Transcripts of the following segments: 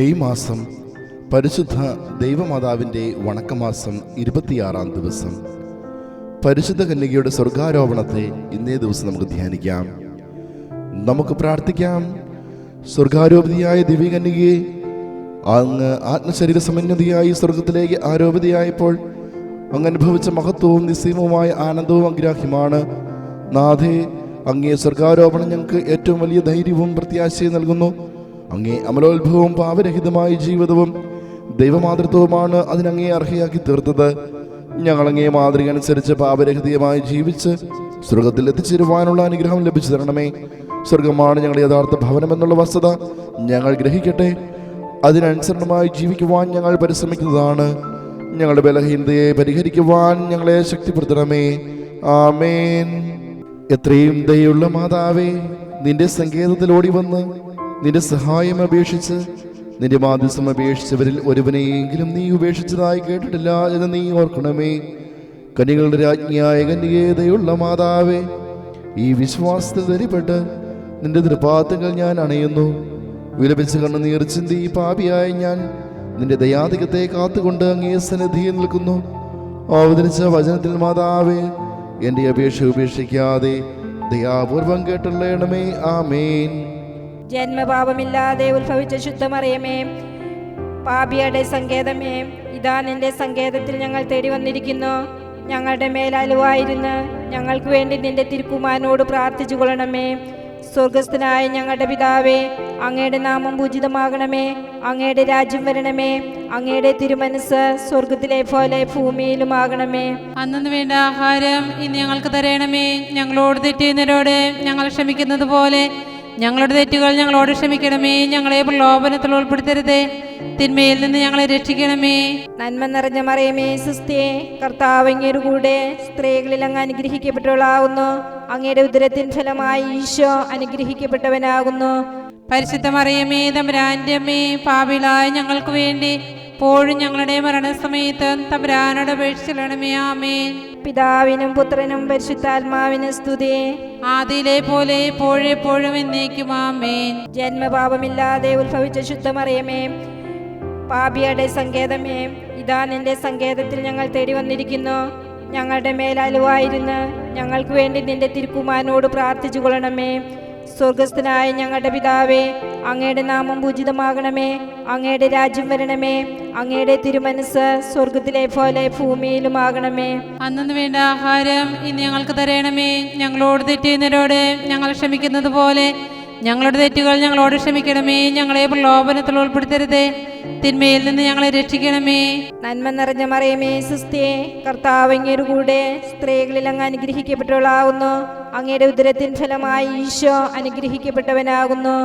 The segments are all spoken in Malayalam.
മെയ് മാസം പരിശുദ്ധ ദൈവമാതാവിൻ്റെ വണക്കമാസം 26-ാം ദിവസം. പരിശുദ്ധ കന്യകയുടെ സ്വർഗാരോപണത്തെ ഇന്നേ ദിവസം നമുക്ക് ധ്യാനിക്കാം. നമുക്ക് പ്രാർത്ഥിക്കാം. സ്വർഗാരോപിതയായ ദിവ്യകന്യകയെ, അങ്ങ് ആത്മശരീര സമന്വതിയായി സ്വർഗത്തിലേക്ക് ആരോപിതയായപ്പോൾ അങ്ങ് അനുഭവിച്ച മഹത്വവും നിസ്സീമവുമായ ആനന്ദവും അഗ്രാഹ്യമാണ്. നാഥേ, അങ്ങേ സ്വർഗാരോപണം ഞങ്ങൾക്ക് ഏറ്റവും വലിയ ധൈര്യവും പ്രത്യാശയും നൽകുന്നു. അങ്ങേ അമലോത്ഭവവും പാപരഹിതമായ ജീവിതവും ദൈവമാതൃത്വവുമാണ് അതിനങ്ങേ അർഹയാക്കി തീർത്തത്. ഞങ്ങളങ്ങേ മാതൃക അനുസരിച്ച് പാപരഹിതമായി ജീവിച്ച് സ്വർഗത്തിൽ എത്തിച്ചേരുവാനുള്ള അനുഗ്രഹം ലഭിച്ചു തരണമേ. സ്വർഗമാണ് ഞങ്ങളുടെ യഥാർത്ഥ ഭവനമെന്നുള്ള വസ്തുത ഞങ്ങൾ ഗ്രഹിക്കട്ടെ. അതിനനുസരണമായി ജീവിക്കുവാൻ ഞങ്ങൾ പരിശ്രമിക്കുന്നതാണ്. ഞങ്ങളുടെ ബലഹീനതയെ പരിഹരിക്കുവാൻ ഞങ്ങളെ ശക്തിപ്പെടുത്തണമേ. ആമേൻ. എത്രയും ദയുള്ള മാതാവേ, നിന്റെ സങ്കേതത്തിൽ ഓടി വന്ന് നിന്റെ സഹായം അപേക്ഷിച്ച് നിന്റെ മാധ്യസ്ഥം അപേക്ഷിച്ചവരിൽ ഒരുവനെയെങ്കിലും നീ ഉപേക്ഷിച്ചതായി കേട്ടിട്ടില്ല എന്ന് നീ ഓർക്കണമേ. കന്യകളുടെ രാജ്ഞിയായ കന്യകേ, ദയുള്ള മാതാവേ, ഈ വിശ്വാസത്തിൽ ധരിപ്പെട്ട് നിന്റെ തൃപ്പാദങ്ങൾ ഞാൻ അണയുന്നു. വിലപിച്ച് കണ്ണുനീർ ചിന്തി പാപിയായ ഞാൻ നിന്റെ ദയാധികത്തെ കാത്തുകൊണ്ട് അങ്ങേ സന്നിധിയിൽ നിൽക്കുന്നു. അവതരിച്ച വചനത്തിൽ മാതാവേ, എൻ്റെ അപേക്ഷ ഉപേക്ഷിക്കാതെ ദയാപൂർവം കേട്ടുള്ളണമേ. ആമേൻ. ജന്മപാപമില്ലാതെ ഉത്ഭവിച്ച ശുദ്ധമറിയമേ, പാപിയുടെ സങ്കേതമേ, ഇതാ നിന്റെ സങ്കേതത്തിൽ ഞങ്ങൾ തേടി വന്നിരിക്കുന്നു. ഞങ്ങളുടെ മേലലുവായിരുന്ന് ഞങ്ങൾക്ക് വേണ്ടി നിന്റെ തിരുക്കുമാരനോട് പ്രാർത്ഥിച്ചു കൊള്ളണമേ. സ്വർഗസ്ഥനായ ഞങ്ങളുടെ പിതാവേ, അങ്ങയുടെ നാമം പൂജിതമാകണമേ. അങ്ങയുടെ രാജ്യം വരണമേ. അങ്ങയുടെ തിരുമനസ് സ്വർഗത്തിലെ പോലെ ഭൂമിയിലുമാകണമേ. അന്നു വേണ്ട ആഹാരം ഇന്ന് ഞങ്ങൾക്ക് തരണമേ. ഞങ്ങളോട് തെറ്റുന്നവരോട് ഞങ്ങൾ ക്ഷമിക്കുന്നത് പോലെ ഞങ്ങളുടെ തെറ്റുകൾ ഞങ്ങളോട് ക്ഷമിക്കണമേ. ഞങ്ങളെ പ്രലോഭനത്തിൽ ഉൾപ്പെടുത്തരുതേ, തിന്മയിൽ നിന്ന് ഞങ്ങളെ രക്ഷിക്കണമേ. നന്മ നിറഞ്ഞ മറിയമേ, സുസ്ഥിയേ, കർത്താവ് അങ്ങയുടെ കൂടെ സ്ത്രീകളിൽ അങ്ങ് അനുഗ്രഹിക്കപ്പെട്ടവളാകുന്നു. അങ്ങയുടെ ഉദരത്തിൻ ഫലമായി ഈശോ അനുഗ്രഹിക്കപ്പെട്ടവനാകുന്നു. പരിശുദ്ധ മറിയമേ, തമ്പുരാന്റെ അമ്മേ, പാപികളായ ഞങ്ങൾക്ക് വേണ്ടി ഇപ്പോഴും ഞങ്ങളുടെ മരണസമയത്ത് തമ്പുരാനോട് അപേക്ഷിക്കണമേ. ആമേൻ. പിതാവിനും പുത്രനും പരിശുദ്ധാത്മാവിനും സ്തുതി. ആദിയിലെ പോലെ എപ്പോഴും എന്നേക്കും. ആമേൻ. ജന്മപാപമില്ലാതെ ഉത്ഭവിച്ച ശുദ്ധമറിയമേ, പാപിയുടെ സങ്കേതമേ, ഇതാ നിന്റെ സങ്കേതത്തിൽ ഞങ്ങൾ തേടി വന്നിരിക്കുന്നു. ഞങ്ങളുടെ മേലലുവായിരുന്ന് ഞങ്ങൾക്ക് വേണ്ടി നിന്റെ തിരുക്കുമാരനോട് പ്രാർത്ഥിച്ചു കൊള്ളണമേ. സ്വർഗസ്ഥനായ ഞങ്ങളുടെ പിതാവേ, അങ്ങയുടെ നാമം പൂജിതമാകണമേ. അങ്ങയുടെ രാജ്യം വരണമേ. അങ്ങയുടെ തിരുമനസ് സ്വർഗത്തിലെ പോലെ ഭൂമിയിലുമാകണമേ. അന്നു വേണ്ട ആഹാരം ഇന്ന് ഞങ്ങൾക്ക് തരണമേ. ഞങ്ങളോട് തെറ്റുന്നവരോട് ഞങ്ങൾ ക്ഷമിക്കുന്നത് പോലെ ഞങ്ങളുടെ തെറ്റുകൾ ഞങ്ങളോട് ക്ഷമിക്കണമേ. ഞങ്ങളെ പ്രലോഭനത്തിൽ ഉൾപ്പെടുത്തരുതേ, തിന്മയിൽ നിന്ന് ഞങ്ങളെ രക്ഷിക്കണമേ. നന്മ നിറഞ്ഞ മറിയമേ, സുസ്ഥിയേ, കർത്താവ് അങ്ങയുടെ കൂടെ സ്ത്രീകളിൽ അങ്ങ് അനുഗ്രഹിക്കപ്പെട്ടവളാകുന്നു. അങ്ങയുടെ ഉദരത്തിൻ ഫലമായി ഈശോ അനുഗ്രഹിക്കപ്പെട്ടവനാകുന്നു.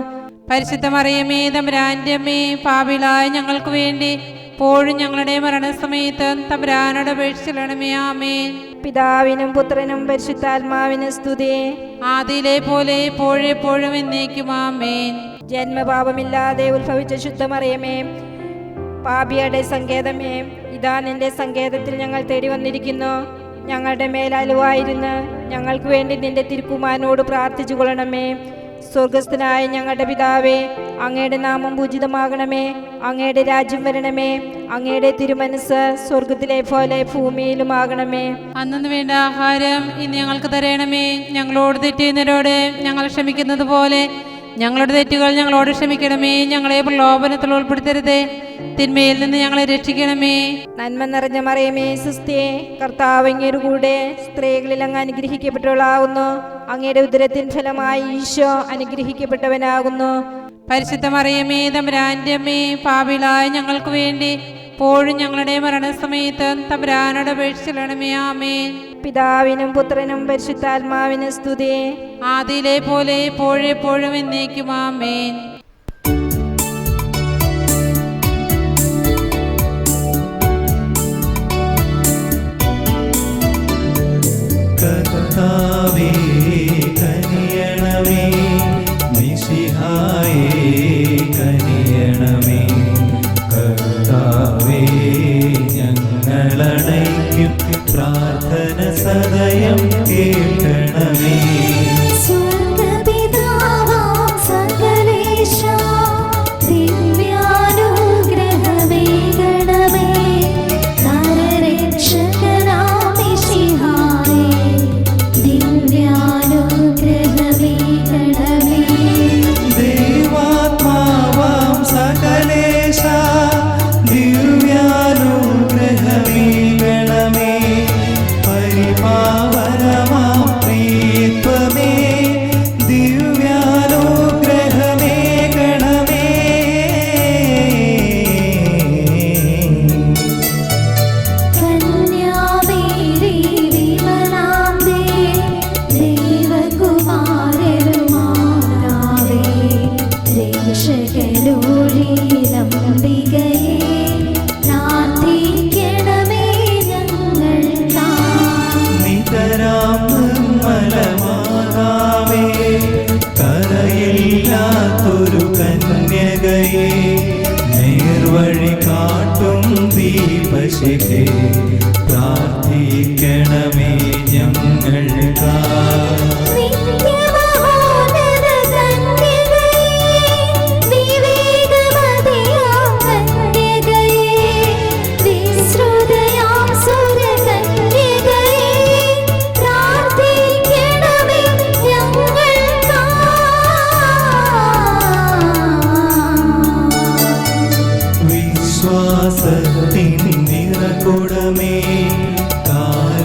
പരിശുദ്ധ മറിയമേ, തമ്പുരാന്റെ അമ്മേ, പാപികളായ ഞങ്ങൾക്ക് വേണ്ടി ഇപ്പോഴും ഞങ്ങളുടെ മരണസമയത്ത് തമ്പുരാനോട് അപേക്ഷിക്കണമേ. ആമേൻ. പിതാവിനും പുത്രനും പരിശുദ്ധാത്മാവിനും സ്തുതി. ആദിയിലെ പോലെ എപ്പോഴും എന്നേക്കും. ആമേൻ. ജന്മപാപമില്ലാതെ ഉത്ഭവിച്ച ശുദ്ധമറിയമേ, പാപിയുടെ സങ്കേതമേ, ഇതാ നിന്റെ സങ്കേതത്തിൽ ഞങ്ങൾ തേടി വന്നിരിക്കുന്നു. ഞങ്ങളുടെ മേലലുവായിരുന്ന് ഞങ്ങൾക്ക് വേണ്ടി നിന്റെ തിരുക്കുമാരനോട് പ്രാർത്ഥിച്ചു കൊള്ളണമേ. സ്വർഗസ്ഥനായ ഞങ്ങളുടെ പിതാവേ, അങ്ങയുടെ നാമം പൂജിതമാകണമേ. അങ്ങയുടെ രാജ്യം വരണമേ. അങ്ങയുടെ തിരുമനസ് സ്വർഗത്തിലെ പോലെ ഭൂമിയിലുമാകണമേ. അന്നു വേണ്ട ആഹാരം ഇന്ന് ഞങ്ങൾക്ക് തരണമേ. ഞങ്ങളോട് തെറ്റുന്നവരോട് ഞങ്ങൾ ക്ഷമിക്കുന്നത് പോലെ ഞങ്ങളുടെ തെറ്റുകൾ ഞങ്ങളോട് ക്ഷമിക്കണമേ. ഞങ്ങളെ പ്രലോഭനത്തിൽ ഉൾപ്പെടുത്തരുതേ, തിന്മയിൽ നിന്ന് ഞങ്ങളെ രക്ഷിക്കണമേ. നന്മ നിറഞ്ഞ മറിയമേ, സുസ്ഥിയേ, കർത്താവ് അങ്ങയുടെ കൂടെ സ്ത്രീകളിൽ അങ്ങ് അനുഗ്രഹിക്കപ്പെട്ടവളാകുന്നു. അങ്ങയുടെ ഉദരത്തിൻ ഫലമായി ഈശോ അനുഗ്രഹിക്കപ്പെട്ടവനാകുന്നു. പരിശുദ്ധ മറിയമേ, തമ്പുരാന്റെ അമ്മേ, പാപികളായ ഞങ്ങൾക്ക് വേണ്ടി ഇപ്പോഴും ഞങ്ങളുടെ മരണസമയത്ത് തമ്പുരാനോട് അപേക്ഷിക്കണമേ. ആമേൻ. പിതാവിനും പുത്രനും പരിശുദ്ധാത്മാവിനും സ്തുതി. ആദിയിലെ പോലെ എപ്പോഴും എന്നേക്കും. ആമേൻ. കർത്താവേ കനിയണമേ, മിശിഹായേ കനിയണമേ. കർത്താവേ ഞങ്ങളണയ്ക്കും പ്രാർത്ഥന സദയം കേൾക്കണമേ. സ്വർഗപിതാവാം സകലേശാ ദിവ്യാനു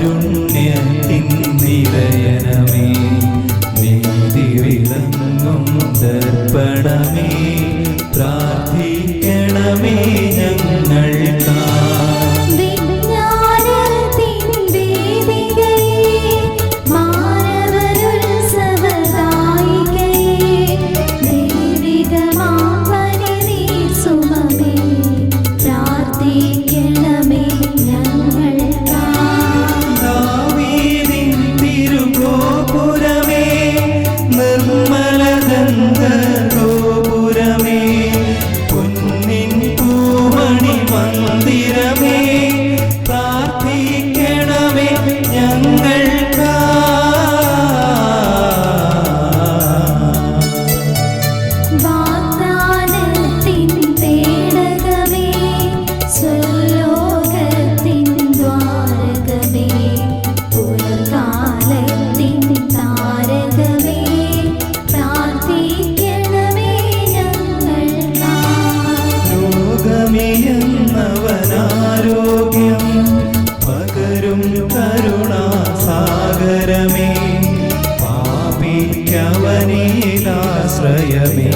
കാരുണ്യത്തിൻ നിരയനമേ, നീതി വിളങ്ങും ദർപ്പണമേ, പ്രാർത്ഥിക്കണമേ ഞങ്ങൾക്കായി. ോഗ്യം പകരും കരുണാസാഗരമേ, പാപിക്കവനിലാശ്രയമേ,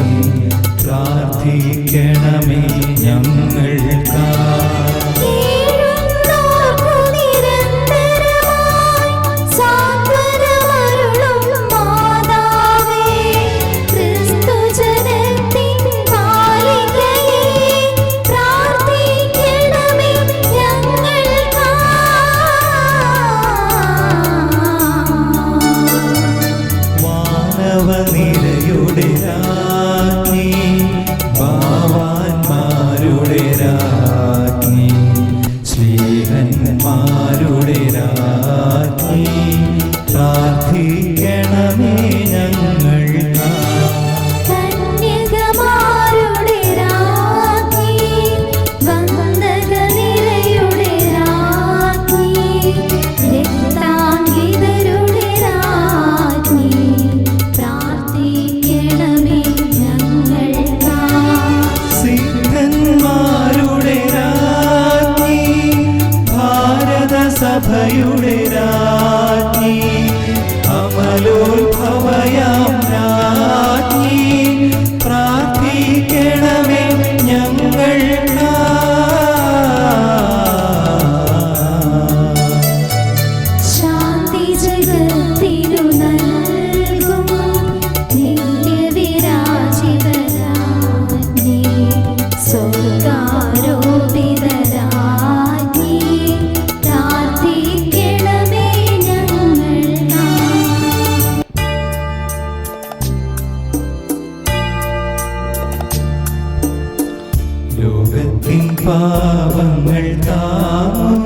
പ്രാർത്ഥിക്കണമേ ഞങ്ങൾക്കായി. നിരയുടെ രാജ്ഞി, ഭാവാന്മാരുടെ രാജ്ഞി, ശ്രീഹന്മാരുടെ രാജ്ഞി, പ്രാർത്ഥിക്കണമേ ഞങ്ങൾക്കായി. കന്യകമാരുടെ രാജ്ഞി, വന്ദനനിരയുടെ രാജ്ഞി, രക്താംഗിതരുടെ രാജ്ഞി, പ്രാർത്ഥിക്കണമേ ഞങ്ങൾക്കായി. സിദ്ധന്മാരുടെ രാജ്ഞി, ഭാരതസഭയുടെ രാജ്ഞി, അമലോത്ഭവയാം രാജ്ഞി, പ്രാർത്ഥിക്കണമേ ഞങ്ങൾക്കായി. ശാന്തി ജഗത്തിനു നൽകും നിത്യവിരാജിതരാജ്ഞി, സ്വർഗാരോപിതരാജ്ഞി, പ്രാർത്ഥിക്കണമേ ഞങ്ങൾക്കായി. ലോകത്തിൻ പാപങ്ങൾ താങ്ങും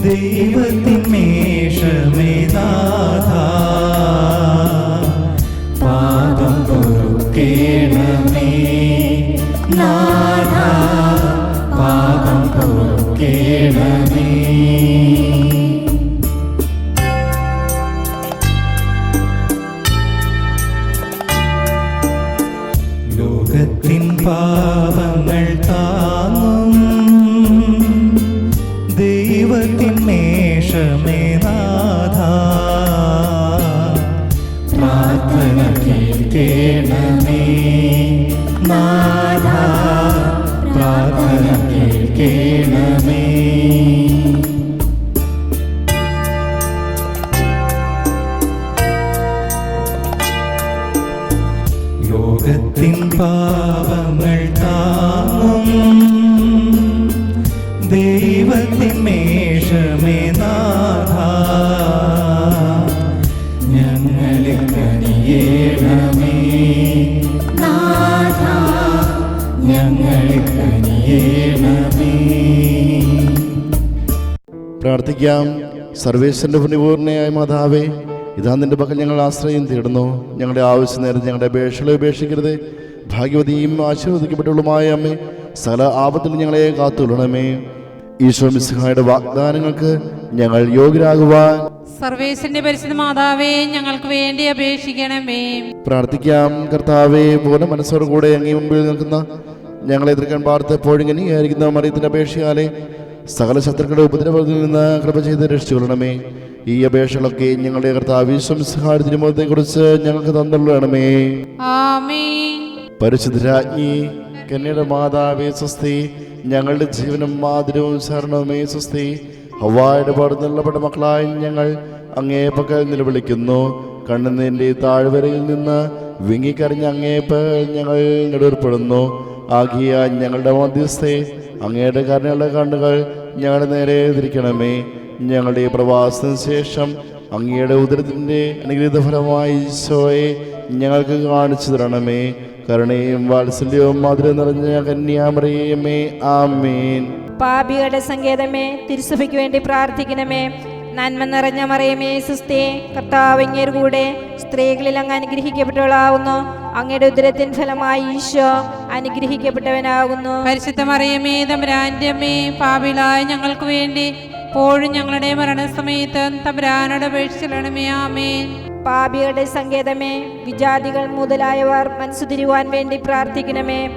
ദൈവത്തിൻ മേഷമേ നാഥ, പാപം പൊറുക്കേണമേ നാഥ, പാപം പൊറുക്കേണമേ. ലോകത്തിൻ പാപങ്ങൾ താങ്ങും ദൈവത്തിൻ മേഷമേ നാഥ, പ്രാർത്ഥന കേൾക്കേണമേ നാഥ, പ്രാർത്ഥന കേൾക്കേണമേ. ലോകത്തിൻ പാപങ്ങൾ താങ്ങും ദൈവത്തിൻ മേഷമേ നാഥ, ഞങ്ങളിൽ കനിയേണമേ നാഥ, ഞങ്ങളിൽ കനിയേണമേ. പ്രാർത്ഥിക്കാം. സർവേശ്വരന്റെ പുണ്യപൂർണ്ണയായ മാതാവേ, ഇതാ നിന്റെ പക്കൽ ഞങ്ങൾ ആശ്രയം തേടുന്നു. ഞങ്ങളുടെ ആവശ്യം നേരത്തെ ഞങ്ങളുടെ അപേക്ഷകളെ ഉപേക്ഷിക്കരുത്. ഭാഗ്യവതിയും ആശീർവദിക്കപ്പെട്ടുള്ളതുമായ അമ്മേ, സകല ആപത്തിൽ ഞങ്ങളെ കാത്തുകൊള്ളണമേ. ഈശോ മിശിഹായുടെ വാഗ്ദാനങ്ങൾക്ക് ഞങ്ങൾ യോഗ്യരാകുവാൻ സർവേശ്വരന്റെ പരിശുദ്ധ മാതാവേ, ഞങ്ങൾക്ക് വേണ്ടി അപേക്ഷിക്കണമേ. പ്രാർത്ഥിക്കാം. കർത്താവേ, പൂർണ്ണ മനസ്സോടുകൂടെ അങ്ങേ മുമ്പിൽ നിൽക്കുന്ന ഞങ്ങളെ എതിർക്കാൻ പാർത്ത് എപ്പോഴും ഇങ്ങനെയായിരിക്കുന്ന മറിയത്തിന്റെ അപേക്ഷയാലെ സകല ശത്രുക്കളുടെ ഉപദ്രവത്തിൽ നിന്ന് കൃപ ചെയ്ത് രക്ഷിച്ചുകൊള്ളണമേ. ഈ അപേക്ഷകളൊക്കെ ഞങ്ങളുടെ കർത്താവ് തിരുമുഖത്തെക്കുറിച്ച് ഞങ്ങൾക്ക് തന്നുള്ളണമേ. ആമേൻ. പരിശുദ്ധരാജ്ഞി കന്യയുടെ മാതാവേ സ്വസ്തി. ഞങ്ങളുടെ ജീവനും മാതിരവും ശരണവുമേ സ്വസ്തി. ഹവ്വായുടെ പാടുന്നുള്ളപ്പെട്ട മക്കളായി ഞങ്ങൾ അങ്ങേ പക്കൽ നിലവിളിക്കുന്നു. കണ്ണുനീരിന്റെ താഴ്വരയിൽ നിന്ന് വിങ്ങിക്കറിഞ്ഞ അങ്ങേ പകൽ ഞങ്ങൾ നെടുവേർപ്പെടുന്നു. ആകിയ ഞങ്ങളുടെ മധ്യസ്ഥെ അങ്ങയുടെ കരുണയുള്ള കണ്ണുകൾ ഞങ്ങളുടെ നേരെ തിരിക്കണമേ. ഞങ്ങളുടെ പ്രവാസത്തിന് ശേഷം അങ്ങയുടെ ഉദരത്തിൻ്റെ അനുഗ്രഹീത ഫലമായി ഈശോയെ ഞങ്ങൾക്ക് കാണിച്ചു തരണമേ. കരുണയും വാത്സല്യവും മധുരം നിറഞ്ഞ കന്യാമറിയമേ. ആമേൻ. പാപികളുടെ സങ്കേതമേ, തിരുസഭയ്ക്ക് വേണ്ടി പ്രാർത്ഥിക്കണമേ. നന്മ നിറഞ്ഞ മറിയമേ സുസ്ഥേ, കർത്താവ് അങ്ങയുടെ കൂടെ സ്ത്രീകളിൽ അങ്ങ് അനുഗ്രഹിക്കപ്പെട്ടവളാവുന്നു. അങ്ങയുടെ ഉദരത്തിൻ ഫലമായി ഈശോ അനുഗ്രഹിക്കപ്പെട്ടവനാകുന്നു. പരിശുദ്ധ മറിയമേ തമ്പുരാന്റെ അമ്മേ, പാപികളായ ഞങ്ങൾക്ക് വേണ്ടി ഇപ്പോഴും ഞങ്ങളുടെ മരണസമയത്ത് തമ്പുരാനോട് അപേക്ഷിക്കണമേ. ആമേൻ. പാപികളുടെ സങ്കേതമേ, വിജാതികൾ മുതലായവർ മനസ്സു തിരുവാൻ വേണ്ടി പ്രാർത്ഥിക്കണമേ.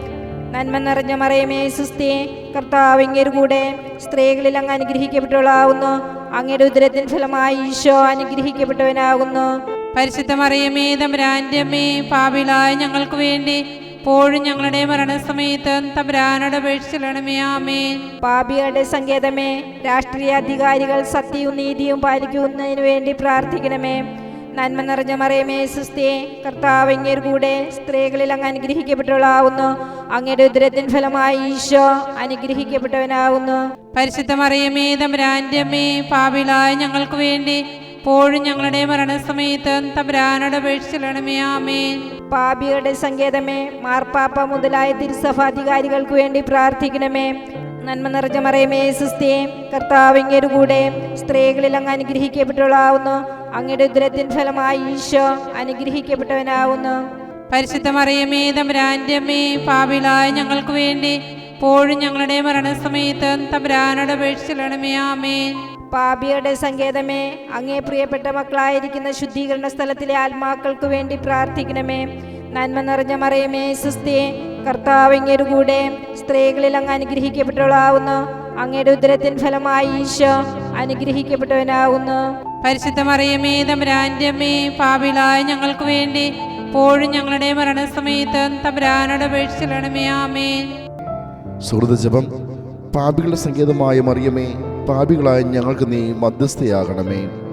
നന്മ നിറഞ്ഞ മറിയമേ സുസ്ഥേ, കർത്താവ് അങ്ങയുടെ കൂടെ സ്ത്രീകളിൽ അങ്ങ് അനുഗ്രഹിക്കപ്പെട്ടവളാവുന്നു. അങ്ങയുടെ ഉദരത്തിൻ ഫലമായി ഈശോ അനുഗ്രഹിക്കപ്പെട്ടവനാകുന്നു. പരിശുദ്ധ മറിയമേ തമ്പുരാന്റെ അമ്മേ, പാപികളായ ഞങ്ങൾക്ക് വേണ്ടി ഇപ്പോഴും ഞങ്ങളുടെ മരണസമയത്ത് തമ്പുരാനോട് അപേക്ഷിക്കണമേ. ആമേൻ. പാപികളുടെ സങ്കേതമേ, രാഷ്ട്രീയ അധികാരികൾ സത്യവും നീതിയും പാലിക്കുന്നതിന് വേണ്ടി പ്രാർത്ഥിക്കണമേ. നന്മ നിറഞ്ഞ മറിയമേ സുസ്ഥേ, കർത്താവ് അങ്ങയുടെ കൂടെ സ്ത്രീകളിൽ അങ്ങ് അനുഗ്രഹിക്കപ്പെട്ടവളാവുന്നു. അങ്ങയുടെ ഉദരത്തിൻ ഫലമായി ഈശോ അനുഗ്രഹിക്കപ്പെട്ടവനാകുന്നു. പരിശുദ്ധ മറിയമേ തമ്പുരാന്റെ അമ്മേ, പാപികളായ ഞങ്ങൾക്ക് വേണ്ടി ഇപ്പോഴും ഞങ്ങളുടെ മരണസമയത്ത് തമ്പുരാനോട് അപേക്ഷിക്കണമേ. ആമേൻ. പാപികളുടെ സങ്കേതമേ, മാർപ്പാപ്പ മുതലായ തിരുസഭാധികാരികൾക്ക് വേണ്ടി പ്രാർത്ഥിക്കണമേ. നന്മ നിറഞ്ഞ മറിയമേ സുസ്ഥേ, കർത്താവ് അങ്ങയുടെ കൂടെ സ്ത്രീകളിൽ അങ്ങ് അനുഗ്രഹിക്കപ്പെട്ടവളാവുന്നു. അങ്ങയുടെ ഉദരത്തിൻ ഫലമായി ഈശോ അനുഗ്രഹിക്കപ്പെട്ടവനാവുന്നു. പരിശുദ്ധ മറിയമേ തമ്പുരാന്റെ അമ്മേ, പാപികളായ ഞങ്ങൾക്ക് വേണ്ടി ഇപ്പോഴും ഞങ്ങളുടെ മരണസമയത്ത് തമ്പുരാനോട് അപേക്ഷിക്കണമേ. ആമേൻ. പാപികളുടെ സങ്കേതമേ, അങ്ങേ പ്രിയപ്പെട്ട മക്കളായിരിക്കുന്ന ശുദ്ധീകരണ സ്ഥലത്തിലെ ആത്മാക്കൾക്ക് വേണ്ടി പ്രാർത്ഥിക്കണമേ. നന്മ നിറഞ്ഞ മറിയമേ സുസ്ഥേ, കർത്താവ് അങ്ങയുടെ കൂടെ സ്ത്രീകളിൽ അങ്ങ് അനുഗ്രഹിക്കപ്പെട്ടവളാവുന്നു. അങ്ങയുടെ ഉദരത്തിൻ ഫലമായി ഈശോ അനുഗ്രഹിക്കപ്പെട്ടവനാകുന്നു. പരിശുദ്ധ മറിയമേ തമ്പുരാന്റെ അമ്മേ, പാപികളായ ഞങ്ങൾക്ക് വേണ്ടി ഇപ്പോഴും ഞങ്ങളുടെ മരണസമയത്ത് തമ്പുരാനോട് അപേക്ഷിക്കണമേ. ആമേൻ. സുഹൃതജപം. പാപികളുടെ സങ്കേതമായ മറിയമേ, പാപികളായ ഞങ്ങൾക്ക് നീ മധ്യസ്ഥയാകണമേ.